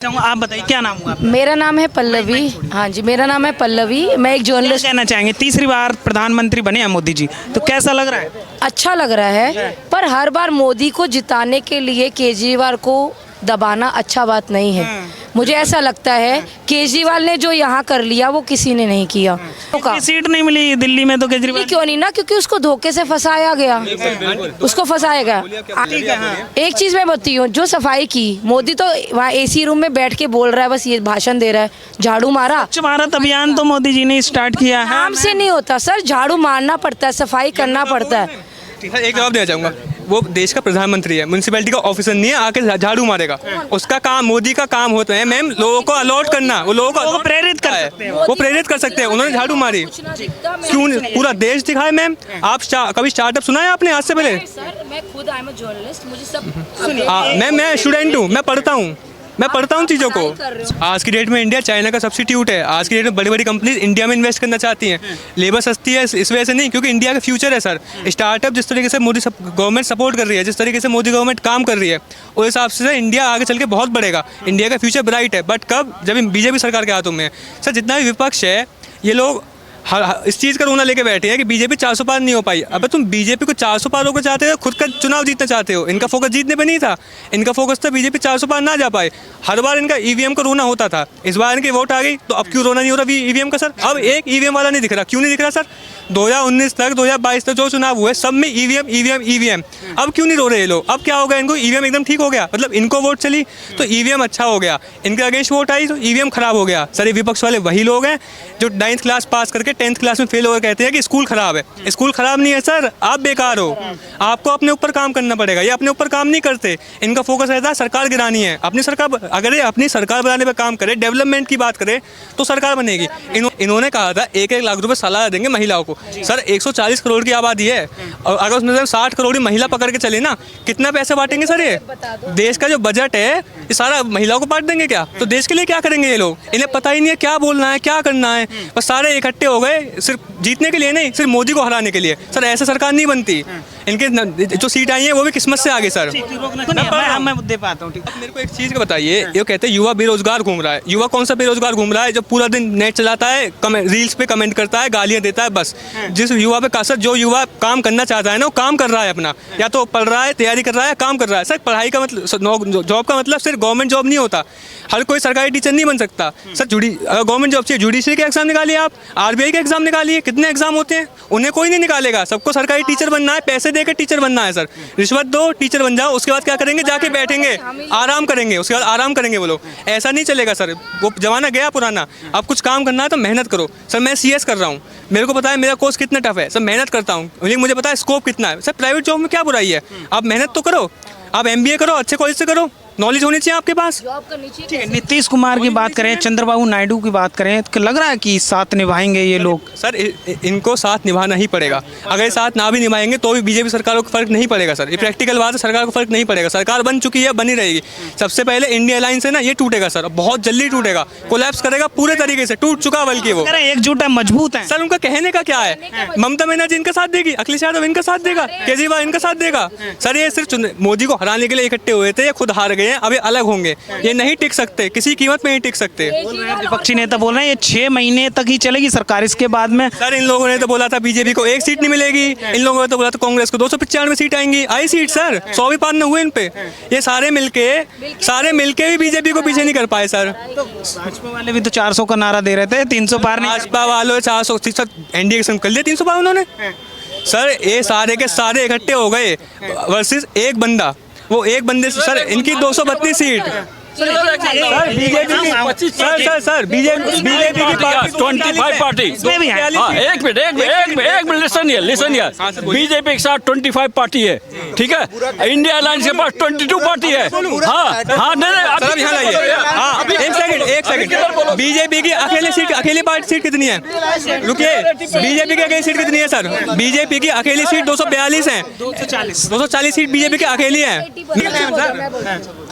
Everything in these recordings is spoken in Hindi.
आप बताइए क्या नाम हुआ आपका? मेरा नाम है पल्लवी। हाँ जी, मेरा नाम है पल्लवी। मैं एक क्या जर्नलिस्ट। कहना चाहेंगे, तीसरी बार प्रधानमंत्री बने हैं मोदी जी, तो कैसा लग रहा है? अच्छा लग रहा है, पर हर बार मोदी को जिताने के लिए केजरीवाल को दबाना अच्छा बात नहीं है। मुझे ऐसा लगता है केजरीवाल ने जो यहाँ कर लिया वो किसी ने नहीं किया। सीट नहीं मिली दिल्ली में तो केजरीवाल क्यों नहीं ना, क्योंकि उसको धोखे से फंसाया गया, उसको फंसाया गया। एक चीज मैं बताती हूँ, जो सफाई की मोदी तो वहाँ एसी रूम में बैठ के बोल रहा है, बस ये भाषण दे रहा है। झाड़ू मारा, स्वच्छ भारत अभियान तो मोदी जी ने स्टार्ट किया है। नाम से नहीं होता सर, झाड़ू मारना पड़ता है, सफाई करना पड़ता है। एक जवाब देना चाहूँगा, वो देश का प्रधानमंत्री है, म्यूनसिपैलिटी का ऑफिसर नहीं है आके झाड़ू मारेगा। उसका काम, मोदी का काम होता है मैम लोगों को अलॉट करना, वो लोगों को प्रेरित कर सकते हैं। वो प्रेरित कर सकते हैं। उन्होंने झाड़ू मारी, क्यों पूरा देश दिखाए मैम। आप कभी स्टार्टअप सुना है आपने आज से पहले? सर मैं खुद आई एम अ जर्नलिस्ट, मुझे सब मैं स्टूडेंट हूँ, मैं पढ़ता हूँ चीज़ों को। आज की डेट में इंडिया चाइना का सब्स्टिट्यूट है। आज की डेट में बड़ी बड़ी कंपनीज इंडिया में इन्वेस्ट करना चाहती हैं। लेबर सस्ती है इस वजह से नहीं, क्योंकि इंडिया का फ्यूचर है सर। स्टार्टअप जिस तरीके से मोदी गवर्नमेंट सपोर्ट कर रही है, जिस तरीके से मोदी गवर्नमेंट काम कर रही है, उस हिसाब से इंडिया आगे चल के बहुत बढ़ेगा। इंडिया का फ्यूचर ब्राइट है। बट कब? जब बीजेपी सरकार के हाथों में है। सर जितना भी विपक्ष है, ये लोग इस चीज़ का रोना लेके बैठे हैं कि बीजेपी 400 पार नहीं हो पाई। अबे तुम बीजेपी को 400 पार होकर चाहते हो, खुद का चुनाव जीतना चाहते हो। इनका फोकस जीतने पे नहीं था, इनका फोकस था बीजेपी 400 पार ना जा पाए। हर बार इनका ईवीएम का रोना होता था, इस बार इनकी वोट आ गई तो अब क्यों रोना नहीं हो रहा ईवीएम का सर? अब एक ईवीएम वाला नहीं दिख रहा। क्यों नहीं दिख रहा सर? 2019 तक 2022 तक जो चुनाव हुए सब में ईवीएम। अब क्यों नहीं रो रहे ये लोग? अब क्या हो गया इनको? ईवीएम एकदम ठीक हो गया, मतलब इनको वोट चली तो ईवीएम अच्छा हो गया, इनके अगेंस्ट वोट आई तो ईवीएम खराब हो गया। सर ये विपक्ष वाले वही लोग हैं जो 9th क्लास पास करके 10th क्लास में फेल होकर कहते हैं कि स्कूल खराब है। स्कूल खराब नहीं है सर, आप बेकार हो। आपको अपने ऊपर काम करना पड़ेगा। ये अपने ऊपर काम नहीं करते, इनका फोकस रहता है सरकार गिरानी है। अपनी सरकार, अगर ये अपनी सरकार बनाने पर काम करे, डेवलपमेंट की बात करे तो सरकार बनेगी। इन्होंने कहा था 1-1 लाख रुपए सालाना देंगे महिलाओं को। सर 140 करोड़ की आबादी है और अगर उसमें से 60 करोड़ की महिला पकड़ के चले ना, कितना पैसे बांटेंगे सर? ये देश का जो बजट है ये सारा महिलाओं को बांट देंगे क्या? तो देश के लिए क्या करेंगे ये लोग? इन्हें पता ही नहीं है क्या बोलना है, क्या करना है। बस सारे इकट्ठे हो गए सिर्फ जीतने के लिए नहीं, सिर्फ मोदी को हराने के लिए। सर ऐसे सरकार नहीं बनती। इनके जो सीट आई है वो भी किस्मत से आगे सर। मैं मुद्दे पे आता हूँ। मेरे को एक चीज़ का बताइए, ये कहते हैं युवा बेरोजगार घूम रहा है। युवा कौन सा बेरोजगार घूम रहा है? जो पूरा दिन नेट चलाता है, रील्स पे कमेंट करता है, गालियाँ देता है, बस। जिस युवा पे सर, जो युवा काम करना चाहता है ना, वो काम कर रहा है अपना, या तो पढ़ रहा है, तैयारी कर रहा है, काम कर रहा है। सर पढ़ाई का मतलब, जॉब का मतलब सिर्फ गवर्नमेंट जॉब नहीं होता। हर कोई सरकारी टीचर नहीं बन सकता सर। अगर गवर्नमेंट जॉब चाहिए, जुडिशरी के एग्जाम निकालिए, आप आरबीआई के एग्जाम निकालिए, कितने एग्जाम होते हैं? उन्हें कोई नहीं निकालेगा। सबको सरकारी टीचर बनना है, पैसे देकर टीचर बनना है सर। रिश्वत दो, टीचर बन जाओ, उसके बाद क्या करेंगे? जाके बैठेंगे, आराम करेंगे, उसके बाद आराम करेंगे वो लोग। ऐसा नहीं चलेगा सर, वो जमाना गया पुराना। अब कुछ काम करना है तो मेहनत करो। सर मैं CS कर रहा हूँ, मेरे को पता है मेरा कोर्स कितना टफ है सर, मेहनत करता हूँ, लेकिन मुझे पता है स्कोप कितना है। सर प्राइवेट जॉब में क्या बुराई है? आप मेहनत तो करो, आप MBA करो, अच्छे कॉलेज से करो, नॉलेज होनी चाहिए आपके पास। ठीक है, नीतीश कुमार की बात करें, चंद्रबाबू नायडू की बात करें, तो लग रहा है कि साथ निभाएंगे ये लोग? सर इनको साथ निभाना ही पड़ेगा। अगर ये साथ ना भी निभाएंगे तो भी बीजेपी सरकार को फर्क नहीं पड़ेगा सर। ये प्रैक्टिकल बात है, सरकार को फर्क नहीं पड़ेगा। सरकार बन चुकी है, बनी रहेगी। सबसे पहले इंडिया अलायंस है ना, ये टूटेगा सर, बहुत जल्दी टूटेगा, कोलैप्स करेगा पूरे तरीके से, टूट चुका बल्कि वो। एकजुट है, मजबूत है सर। उनका कहने का क्या है? ममता बनर्जी इनका साथ देगी, अखिलेश यादव इनका साथ देगा, केजरीवाल इनका साथ देगा। सर ये सिर्फ मोदी को हराने के लिए इकट्ठे हुए थे, ये खुद हार गए हैं, अभी अलग होंगे। ये नहीं टिक सकते, किसी कीमत में नहीं टिक सकते। विपक्षी नेता बोल रहे हैं ये 6 महीने तक ही चलेगी सरकार, इसके बाद में। सर इन लोगों ने तो बोला था बीजेपी को 1 सीट नहीं मिलेगी, इन लोगों ने तो बोला था कांग्रेस को 295 सीट आएंगी। आई सीट सर, 100 भी पार न हुए इन पे। ये सारे मिलके भी बीजेपी को पीछे नहीं कर पाए सर। भाजपा वाले भी तो 400 का नारा दे रहे थे, 300 पार नहीं। भाजपा वालों 400 एनडीए कर लिया, 300 पार उन्होंने। सर ये सारे के सारे इकट्ठे हो गए वर्सेस एक बंदा, वो एक बंदे से सर इनकी 232 सीट। बीजेपी की 25 पार्टी। एक मिनट लिसन हियर। बीजेपी के साथ 25 पार्टी है, ठीक है। इंडिया अलायंस के पास 22 पार्टी है। हाँ नहीं, एक सेकंड। बीजेपी की अकेली पार्टी सीट कितनी है? रुकिए, बीजेपी की अकेली सीट कितनी है सर? बीजेपी की अकेली सीट 242 है। 240 सीट बीजेपी की अकेली है।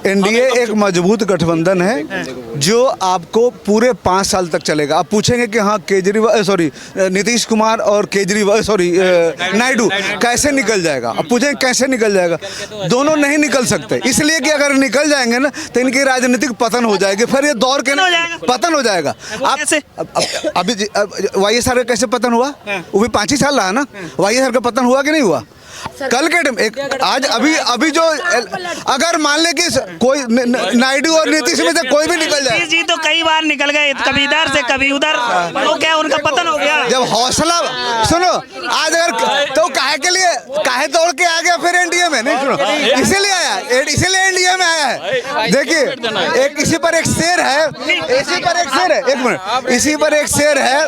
एनडीए एक मजबूत गठबंधन है जो आपको पूरे 5 साल तक चलेगा। आप पूछेंगे कि हाँ नीतीश कुमार और नायडू कैसे निकल जाएगा, आप पूछेंगे कैसे निकल जाएगा, दोनों नहीं निकल सकते, इसलिए कि अगर निकल जाएंगे ना तो इनकी राजनीतिक पतन हो जाएगी, फिर ये दौर के पतन हो जाएगा। आप अभी YSR का कैसे पतन हुआ, वो भी 5 ही साल रहा ना, YSR का पतन हुआ कि नहीं हुआ? कल के आज अभी जो अगर मान ले कि कोई नायडू और नीतीश में से कोई भी निकल जाए, जी तो कई बार निकल गए, कभी इधर से कभी उधर, तो क्या उनका पतन हो गया? जब हौसला सुनो, आज अगर तो काहे दौड़ के आ गया फिर एनडीए में, नहीं सुनो, इसीलिए एनडीए में आया है। देखिए इसी पर एक शेर है, एक मिनट, इसी पर एक शेर है,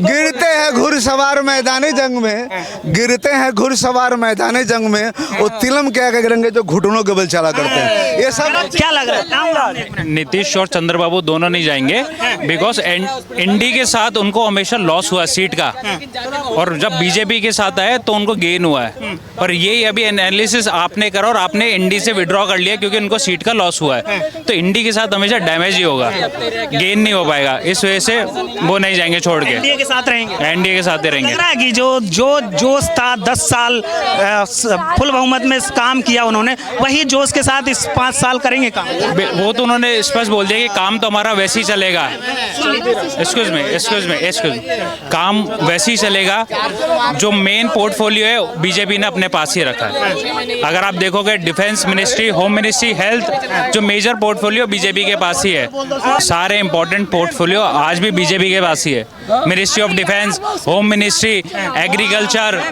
गिरते हैं घुड़सवार मैदानी जंग में, गिरते हैं घुड़सवार मैदानी जंग में, वो तिलम क्या करेंगे जो घुटनों के बल चला करते हैं। ये सब क्या लग रहा है? नीतीश और चंद्रबाबू दोनों नहीं जाएंगे, बिकॉज एनडी के साथ उनको हमेशा लॉस हुआ सीट का, और जब बीजेपी के साथ आए तो उनको गेन हुआ है। और यही अभी एनालिसिस आपने करा और आपने एनडी से विड्रॉ कर लिया क्योंकि उनको सीट का लॉस हुआ है, तो एनडी के साथ हमेशा डैमेज ही होगा, गेन नहीं हो पाएगा, इस वजह से वो नहीं जाएंगे छोड़ के, एनडीए के साथ रहेंगे, एनडीए के साथ ही रहेंगे। लग रहा है कि जो जोश था 10 साल फुल बहुमत में काम किया उन्होंने, वही जोश के साथ इस 5 साल करेंगे काम। वो तो उन्होंने स्पष्ट बोल दिया कि काम तो हमारा वैसे ही चलेगा, एक्सक्यूज मी, काम वैसे ही चलेगा, जो मेन पोर्टफोलियो है बीजेपी ने अपने पास ही रखा है। अगर आप देखोगे defence ministry, home ministry, health, जो मेजर पोर्टफोलियो बीजेपी के पास ही है, सारे इंपॉर्टेंट पोर्टफोलियो आज भी बीजेपी के पास ही है। Ministry of defence, home ministry, agriculture,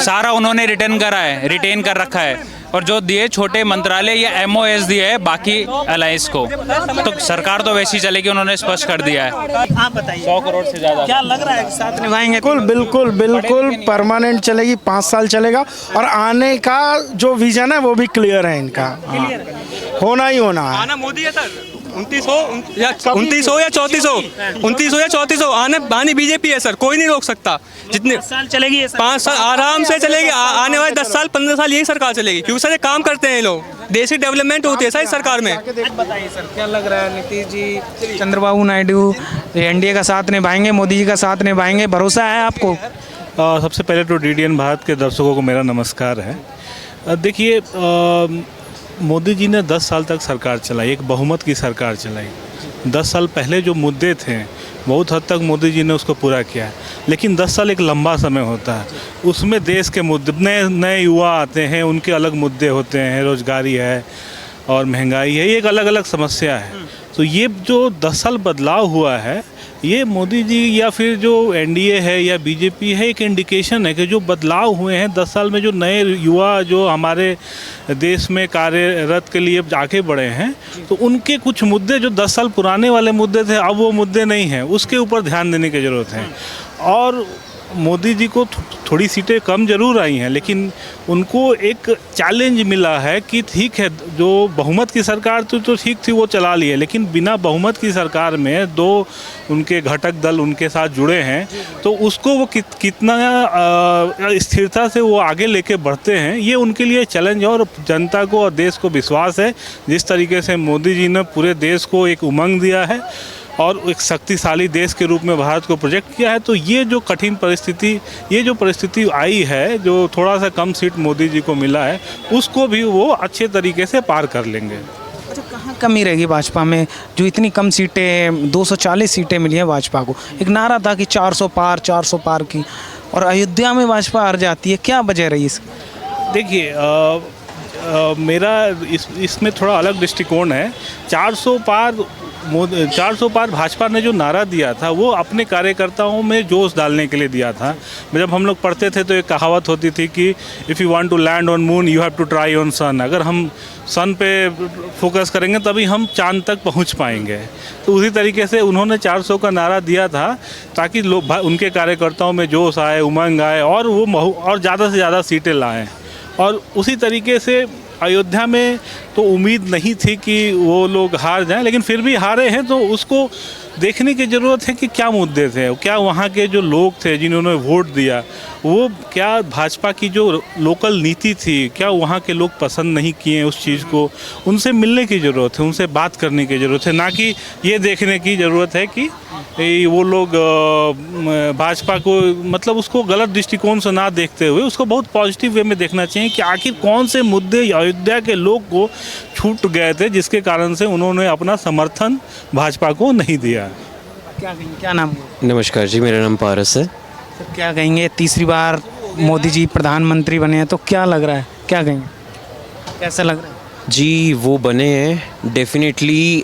सारा उन्होंने रिटेन कर रखा है। और जो दिए छोटे मंत्रालय या MOS दिए है बाकी अलायंस को, तो सरकार तो वैसी चलेगी, उन्होंने स्पष्ट कर दिया है। आप बताइए 100 करोड़ से ज्यादा क्या लग रहा है कि साथ निभाएंगे? बिल्कुल परमानेंट चलेगी, 5 साल चलेगा, और आने का जो विजन है वो भी क्लियर है इनका, होना ही होना है। आना मोदी है सर, 29 या 3400 आने बीजेपी है सर, कोई नहीं रोक सकता। जितने 5 साल चलेगी ये 5 साल आराम से चलेगी, आने वाले 10 साल 15 साल यही सरकार चलेगी, क्योंकि सर ये काम करते हैं ये लोग, देश की डेवलपमेंट होती है सर इस सरकार में। बताइए सर क्या लग रहा है, नीतीश जी, चंद्रबाबू नायडू एनडीए का साथ निभाएंगे, मोदी जी का साथ निभाएंगे, भरोसा है आपको? सबसे पहले तो DDN भारत के दर्शकों को मेरा नमस्कार है। देखिए मोदी जी ने 10 साल तक सरकार चलाई, एक बहुमत की सरकार चलाई। 10 साल पहले जो मुद्दे थे बहुत हद तक मोदी जी ने उसको पूरा किया है, लेकिन 10 साल एक लंबा समय होता है, उसमें देश के मुद्दे, नए युवा आते हैं, उनके अलग मुद्दे होते हैं, रोजगारी है और महंगाई है, ये एक अलग अलग समस्या है। तो ये जो 10 साल बदलाव हुआ है, ये मोदी जी या फिर जो एनडीए है या बीजेपी है, एक इंडिकेशन है कि जो बदलाव हुए हैं 10 साल में, जो नए युवा जो हमारे देश में कार्यरत के लिए आगे बढ़े हैं, तो उनके कुछ मुद्दे जो 10 साल पुराने वाले मुद्दे थे अब वो मुद्दे नहीं हैं, उसके ऊपर ध्यान देने की ज़रूरत है। और मोदी जी को थोड़ी सीटें कम जरूर आई हैं, लेकिन उनको एक चैलेंज मिला है कि ठीक है, जो बहुमत की सरकार तो ठीक थी वो चला ली है, लेकिन बिना बहुमत की सरकार में 2 उनके घटक दल उनके साथ जुड़े हैं, तो उसको वो कितना स्थिरता से वो आगे लेके बढ़ते हैं, ये उनके लिए चैलेंज है। और जनता को और देश को विश्वास है, जिस तरीके से मोदी जी ने पूरे देश को एक उमंग दिया है और एक शक्तिशाली देश के रूप में भारत को प्रोजेक्ट किया है, तो ये जो कठिन परिस्थिति, ये जो परिस्थिति आई है, जो थोड़ा सा कम सीट मोदी जी को मिला है, उसको भी वो अच्छे तरीके से पार कर लेंगे। अच्छा, कहाँ कमी रहेगी भाजपा में जो इतनी कम सीटें, 240 सीटें मिली हैं भाजपा को? एक नारा था कि 400 पार की, और अयोध्या में भाजपा हार जाती है, क्या वजह रही इसकी? देखिए मेरा इसमें थोड़ा अलग दृष्टिकोण है। 400 पार भाजपा ने जो नारा दिया था वो अपने कार्यकर्ताओं में जोश डालने के लिए दिया था। जब हम लोग पढ़ते थे तो एक कहावत होती थी कि if you want to land on moon you have to try on sun. अगर हम सन पे फोकस करेंगे तभी हम चांद तक पहुंच पाएंगे। तो उसी तरीके से उन्होंने 400 का नारा दिया था ताकि लोग, उनके कार्यकर्ताओं में जोश आए, उमंग आए और वो और ज़्यादा से ज़्यादा सीटें लाएँ। और उसी तरीके से अयोध्या में तो उम्मीद नहीं थी कि वो लोग हार जाएं, लेकिन फिर भी हारे हैं तो उसको देखने की ज़रूरत है कि क्या मुद्दे थे, क्या वहाँ के जो लोग थे जिन्होंने वोट दिया वो क्या भाजपा की जो लोकल नीति थी क्या वहाँ के लोग पसंद नहीं किए उस चीज़ को। उनसे मिलने की ज़रूरत है, उनसे बात करने की ज़रूरत है, ना कि ये देखने की ज़रूरत है कि वो लोग भाजपा को मतलब उसको गलत दृष्टिकोण से ना देखते हुए उसको बहुत पॉजिटिव वे में देखना चाहिए कि आखिर कौन से मुद्दे अयोध्या के लोग को छूट गए थे जिसके कारण से उन्होंने अपना समर्थन भाजपा को नहीं दिया। क्या नाम हुआ? नमस्कार जी, मेरा नाम पारस है। तो क्या कहेंगे, तीसरी बार मोदी जी प्रधानमंत्री बने हैं तो क्या लग रहा है, क्या कहेंगे, कैसा लग रहा है? जी वो बने हैं, डेफिनेटली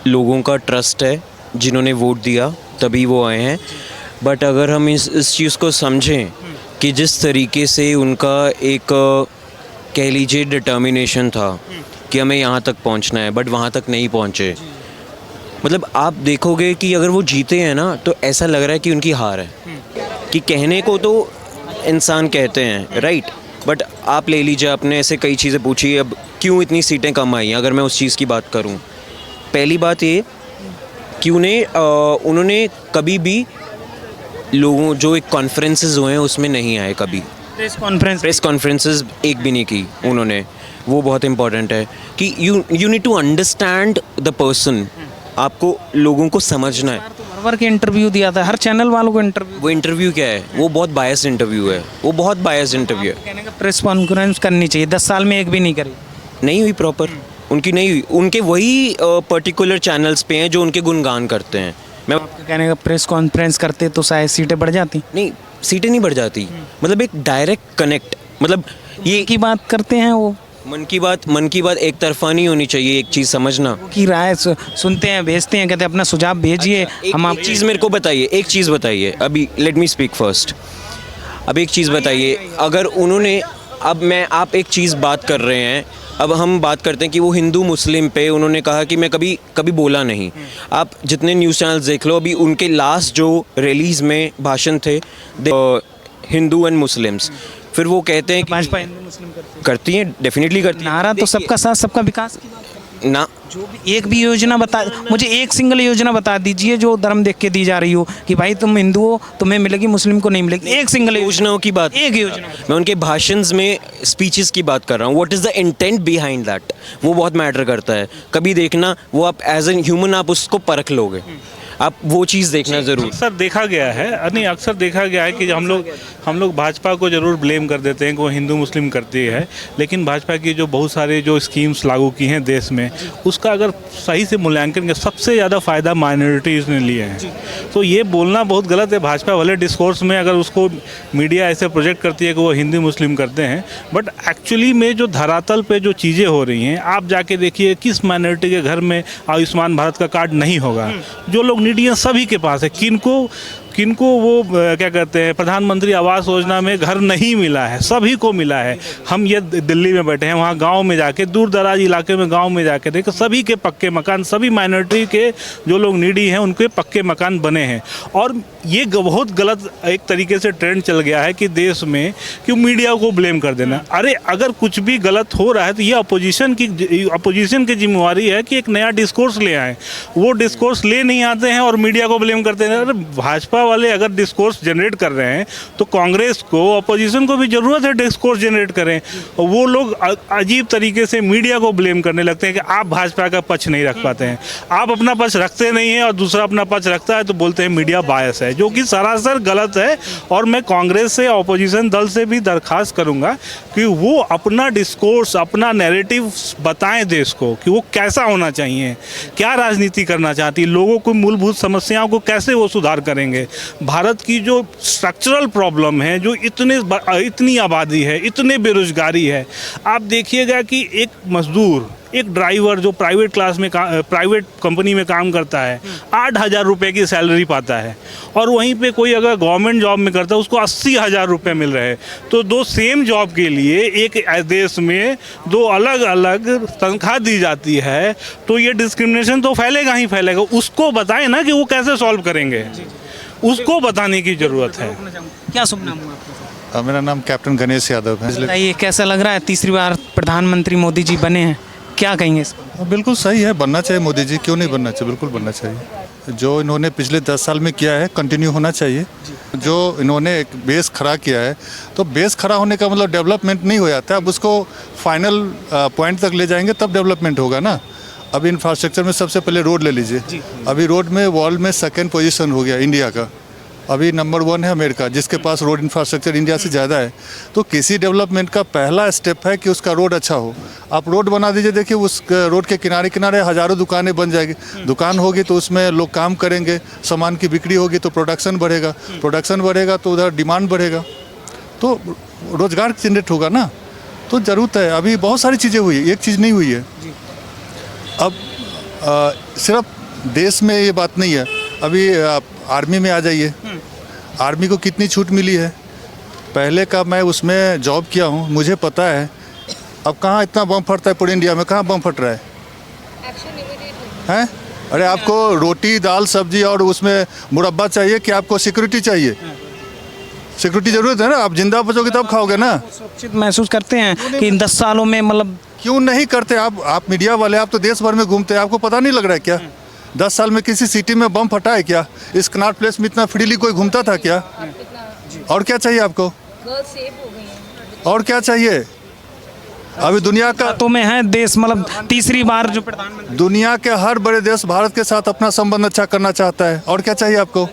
लोगों का ट्रस्ट है, जिन्होंने वोट दिया तभी वो आए हैं। बट अगर हम इस चीज़ को समझें कि जिस तरीके से उनका एक कह लीजिए डिटर्मिनेशन था कि हमें यहाँ तक पहुँचना है, बट वहाँ तक नहीं पहुँचे। मतलब आप देखोगे कि अगर वो जीते हैं ना तो ऐसा लग रहा है कि उनकी हार है, कि कहने को तो इंसान कहते हैं राइट, बट आप ले लीजिए, आपने ऐसे कई चीज़ें पूछी अब क्यों इतनी सीटें कम आई हैं। अगर मैं उस चीज़ की बात करूं, पहली बात ये कि उन्होंने कभी भी लोगों जो एक कॉन्फ्रेंसेस हुए हैं उसमें नहीं आए, कभी प्रेस कॉन्फ्रेंसेस एक भी नहीं की उन्होंने। वो बहुत इंपॉर्टेंट है कि you need to understand the person, आपको लोगों को समझना है। बार के इंटरव्यू दिया था, हर चैनल वालों को इंटरव्यू। वो इंटरव्यू क्या है, वो बहुत बायस इंटरव्यू है, वो बहुत बायस इंटरव्यू है। कहने का प्रेस कॉन्फ्रेंस करनी चाहिए, 10 साल में एक भी नहीं करी, नहीं हुई प्रॉपर, उनकी नहीं हुई। उनके वही पर्टिकुलर चैनल्स पे हैं जो उनके गुणगान करते हैं। मैं कहने का प्रेस कॉन्फ्रेंस करते तो शायद सीटें बढ़ जाती। नहीं, सीटें नहीं बढ़ जाती, मतलब एक डायरेक्ट कनेक्ट, मतलब ये की बात करते हैं वो। मन की बात एक तरफा नहीं होनी चाहिए, एक चीज़ समझना। की राय सुनते हैं, भेजते हैं, कहते हैं अपना सुझाव भेजिए। अच्छा, हम आप चीज़ मेरे को बताइए, एक चीज़ बताइए, अभी लेट मी स्पीक फर्स्ट। अब एक चीज़ बताइए, अगर उन्होंने आप एक चीज़ बात कर रहे हैं, अब हम बात करते हैं कि वो हिंदू मुस्लिम पे उन्होंने कहा कि मैं कभी बोला नहीं। आप जितने न्यूज़ चैनल्स देख लो, अभी उनके लास्ट जो रिलीज़ में भाषण थे हिंदू एंड मुस्लिम्स, फिर वो कहते हैं कि भाजपा हिंदू मुस्लिम करती है, डेफिनेटली करती है। नारा तो सबका साथ सबका विकास की बात ना, जो भी एक भी योजना बता, मुझे एक सिंगल योजना बता दीजिए जो धर्म देख के दी जा रही हो कि भाई तुम हिंदू हो तुम्हें मिलेगी, मुस्लिम को नहीं मिलेगी। एक सिंगल योजनाओं की बात, एक योजना मैं उनके भाषण्स में स्पीचेस की बात कर रहा हूँ। What is the intent behind that, वो बहुत मैटर करता है। कभी देखना वो आप एज एन ह्यूमन आप उसको परख लोगे, आप वो चीज़ देखना ज़रूर। अक्सर देखा गया है, नहीं अक्सर देखा गया है कि हम लोग भाजपा को ज़रूर ब्लेम कर देते हैं कि वो हिंदू मुस्लिम करती है, लेकिन भाजपा की जो बहुत सारे जो स्कीम्स लागू की हैं देश में, उसका अगर सही से मूल्यांकन करें, सबसे ज़्यादा फ़ायदा माइनॉरिटीज़ ने लिए हैं। तो ये बोलना बहुत गलत है। भाजपा वाले डिस्कोर्स में अगर उसको मीडिया ऐसे प्रोजेक्ट करती है कि वो हिंदू मुस्लिम करते हैं, बट एक्चुअली में जो धरातल पे जो चीज़ें हो रही हैं, आप जाके देखिए किस माइनॉरिटी के घर में आयुष्मान भारत का कार्ड नहीं होगा। जो लोग नीडी सभी के पास है, किनको वो क्या कहते हैं प्रधानमंत्री आवास योजना में घर नहीं मिला है, सभी को मिला है। हम ये दिल्ली में बैठे हैं, वहाँ गांव में जाके, दूर दराज इलाके में गांव में जाके देखें, सभी के पक्के मकान, सभी माइनॉरिटी के जो लोग नीडी हैं उनके पक्के मकान बने हैं। और ये बहुत गलत एक तरीके से ट्रेंड चल गया है कि देश में कि मीडिया को ब्लेम कर देना। अरे अगर कुछ भी गलत हो रहा है तो ये अपोजिशन की जिम्मेवारी है कि एक नया डिस्कोर्स ले आए। वो डिस्कोर्स ले नहीं आते हैं और मीडिया को ब्लेम करते हैं। अरे भाजपा वाले अगर डिस्कोर्स जनरेट कर रहे हैं तो कांग्रेस को, अपोजिशन को भी ज़रूरत है डिस्कोर्स जनरेट करें। और वो लोग अजीब तरीके से मीडिया को ब्लेम करने लगते हैं कि आप भाजपा का पक्ष नहीं रख पाते हैं, आप अपना पक्ष रखते नहीं हैं और दूसरा अपना पक्ष रखता है तो बोलते हैं मीडिया बायस है, जो कि सरासर गलत है। और मैं कांग्रेस से, अपोजिशन दल से भी दरख्वास्त करूंगा कि वो अपना डिस्कोर्स, अपना नैरेटिव बताएं देश को कि वो कैसा होना चाहिए, क्या राजनीति करना चाहती है, लोगों को मूलभूत समस्याओं को कैसे वो सुधार करेंगे। भारत की जो स्ट्रक्चरल प्रॉब्लम है, जो इतनी आबादी है, इतने बेरोजगारी है, आप देखिएगा कि एक मजदूर, एक ड्राइवर जो प्राइवेट कंपनी में काम करता है 8,000 रुपये की सैलरी पाता है, और वहीं पे कोई अगर गवर्नमेंट जॉब में करता है उसको 80,000 रुपये मिल रहे हैं। तो दो सेम जॉब के लिए एक देश में दो अलग अलग तनख्वाह दी जाती है, तो ये डिस्क्रिमिनेशन तो फैलेगा ही फैलेगा। उसको बताएं ना कि वो कैसे सॉल्व करेंगे, उसको बताने की ज़रूरत है। क्या शुभ नाम हुआ आपका? मेरा नाम कैप्टन गणेश यादव है। बताइए कैसा लग रहा है, तीसरी बार प्रधानमंत्री मोदी जी बने हैं? क्या कहेंगे इसको? बिल्कुल सही है, बनना चाहिए मोदी जी, क्यों नहीं बनना चाहिए, बिल्कुल बनना चाहिए। जो इन्होंने पिछले 10 साल में किया है कंटिन्यू होना चाहिए। जो इन्होंने एक बेस खड़ा किया है, तो बेस खड़ा होने का मतलब डेवलपमेंट नहीं हो जाता, अब उसको फाइनल पॉइंट तक ले जाएंगे तब डेवलपमेंट होगा ना। अभी इंफ्रास्ट्रक्चर में सबसे पहले रोड ले लीजिए, अभी रोड में वर्ल्ड में 2nd पोजीशन हो गया इंडिया का, अभी नंबर 1 है अमेरिका, जिसके पास रोड इंफ्रास्ट्रक्चर इंडिया से ज़्यादा है। तो किसी डेवलपमेंट का पहला स्टेप है कि उसका रोड अच्छा हो। आप रोड बना दीजिए, देखिए उस रोड के किनारे किनारे हज़ारों दुकानें बन जाएगी, दुकान होगी तो उसमें लोग काम करेंगे, सामान की बिक्री होगी तो प्रोडक्शन बढ़ेगा, प्रोडक्शन बढ़ेगा तो उधर डिमांड बढ़ेगा, तो रोज़गार जनरेट होगा ना। तो ज़रूरत है, अभी बहुत सारी चीज़ें हुई है, एक चीज़ नहीं हुई है। अब सिर्फ देश में ये बात नहीं है, अभी आर्मी में आ जाइए, आर्मी को कितनी छूट मिली है। पहले का मैं उसमें जॉब किया हूँ, मुझे पता है। अब कहाँ इतना बम फटता है पूरे इंडिया में, कहाँ बम फट रहा है हैं? अरे आपको रोटी दाल सब्जी और उसमें मुरब्बा चाहिए कि आपको सिक्योरिटी चाहिए? सिक्योरिटी ज़रूरत है ना, आप जिंदा बचोगे तब खाओगे ना। सुरक्षित महसूस करते हैं कि इन 10 सालों में मतलब क्यों नहीं करते? आप मीडिया वाले, आप तो देश भर में घूमते हैं, आपको पता नहीं लग रहा है क्या? 10 साल में किसी सिटी में बम फटा है क्या? इस कनॉट प्लेस में इतना फ्रीली कोई घूमता था क्या? और क्या चाहिए आपको? और क्या चाहिए? अभी दुनिया का तो में है देश, मतलब तीसरी बार जो प्रधानमंत्री, दुनिया के हर बड़े देश भारत के साथ अपना संबंध अच्छा करना चाहता है। और क्या चाहिए आपको?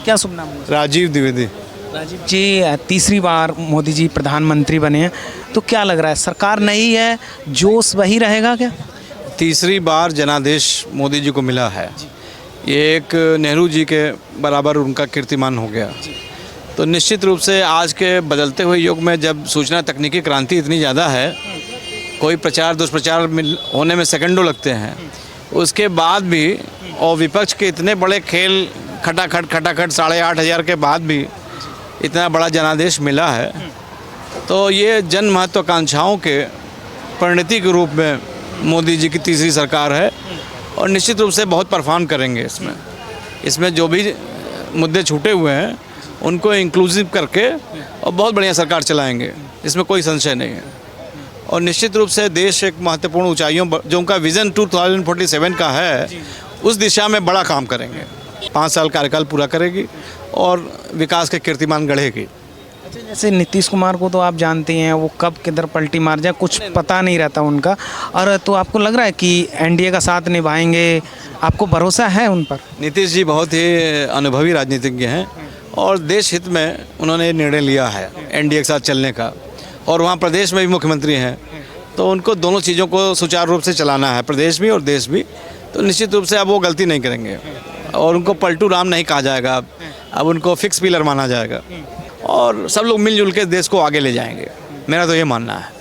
क्या शुभ नाम है? राजीव द्विवेदी। राजीव जी, तीसरी बार मोदी जी प्रधानमंत्री बने हैं, तो क्या लग रहा है सरकार नई है, जोश वही रहेगा क्या? तीसरी बार जनादेश मोदी जी को मिला है, ये एक नेहरू जी के बराबर उनका कीर्तिमान हो गया। तो निश्चित रूप से आज के बदलते हुए युग में जब सूचना तकनीकी क्रांति इतनी ज़्यादा है, कोई प्रचार दुष्प्रचार होने में सेकंडों लगते हैं, उसके बाद भी और विपक्ष के इतने बड़े खेल खटाखट 8,500 के बाद भी इतना बड़ा जनादेश मिला है, तो ये जन महत्वाकांक्षाओं के परिणति के रूप में मोदी जी की तीसरी सरकार है और निश्चित रूप से बहुत परफॉर्म करेंगे। इसमें जो भी मुद्दे छूटे हुए हैं उनको इंक्लूसिव करके और बहुत बढ़िया सरकार चलाएंगे, इसमें कोई संशय नहीं है। और निश्चित रूप से देश एक महत्वपूर्ण ऊंचाइयों, जो उनका विज़न 2047 का है, उस दिशा में बड़ा काम करेंगे। 5 साल कार्यकाल पूरा करेगी और विकास के कीर्तिमान गढ़ेगी। अच्छा, जैसे नीतीश कुमार को तो आप जानते हैं, वो कब किधर पलटी मार जाए कुछ पता नहीं रहता उनका, और तो आपको लग रहा है कि एनडीए का साथ निभाएंगे? आपको भरोसा है उन पर? नीतीश जी बहुत ही अनुभवी राजनीतिज्ञ हैं और देश हित में उन्होंने निर्णय लिया है एनडीए के साथ चलने का, और वहाँ प्रदेश में भी मुख्यमंत्री हैं, तो उनको दोनों चीज़ों को सुचारू रूप से चलाना है, प्रदेश भी और देश भी। तो निश्चित रूप से अब वो गलती नहीं करेंगे और उनको पलटू राम नहीं कहा जाएगा, अब उनको फिक्स पिलर माना जाएगा और सब लोग मिलजुल के देश को आगे ले जाएंगे, मेरा तो ये मानना है।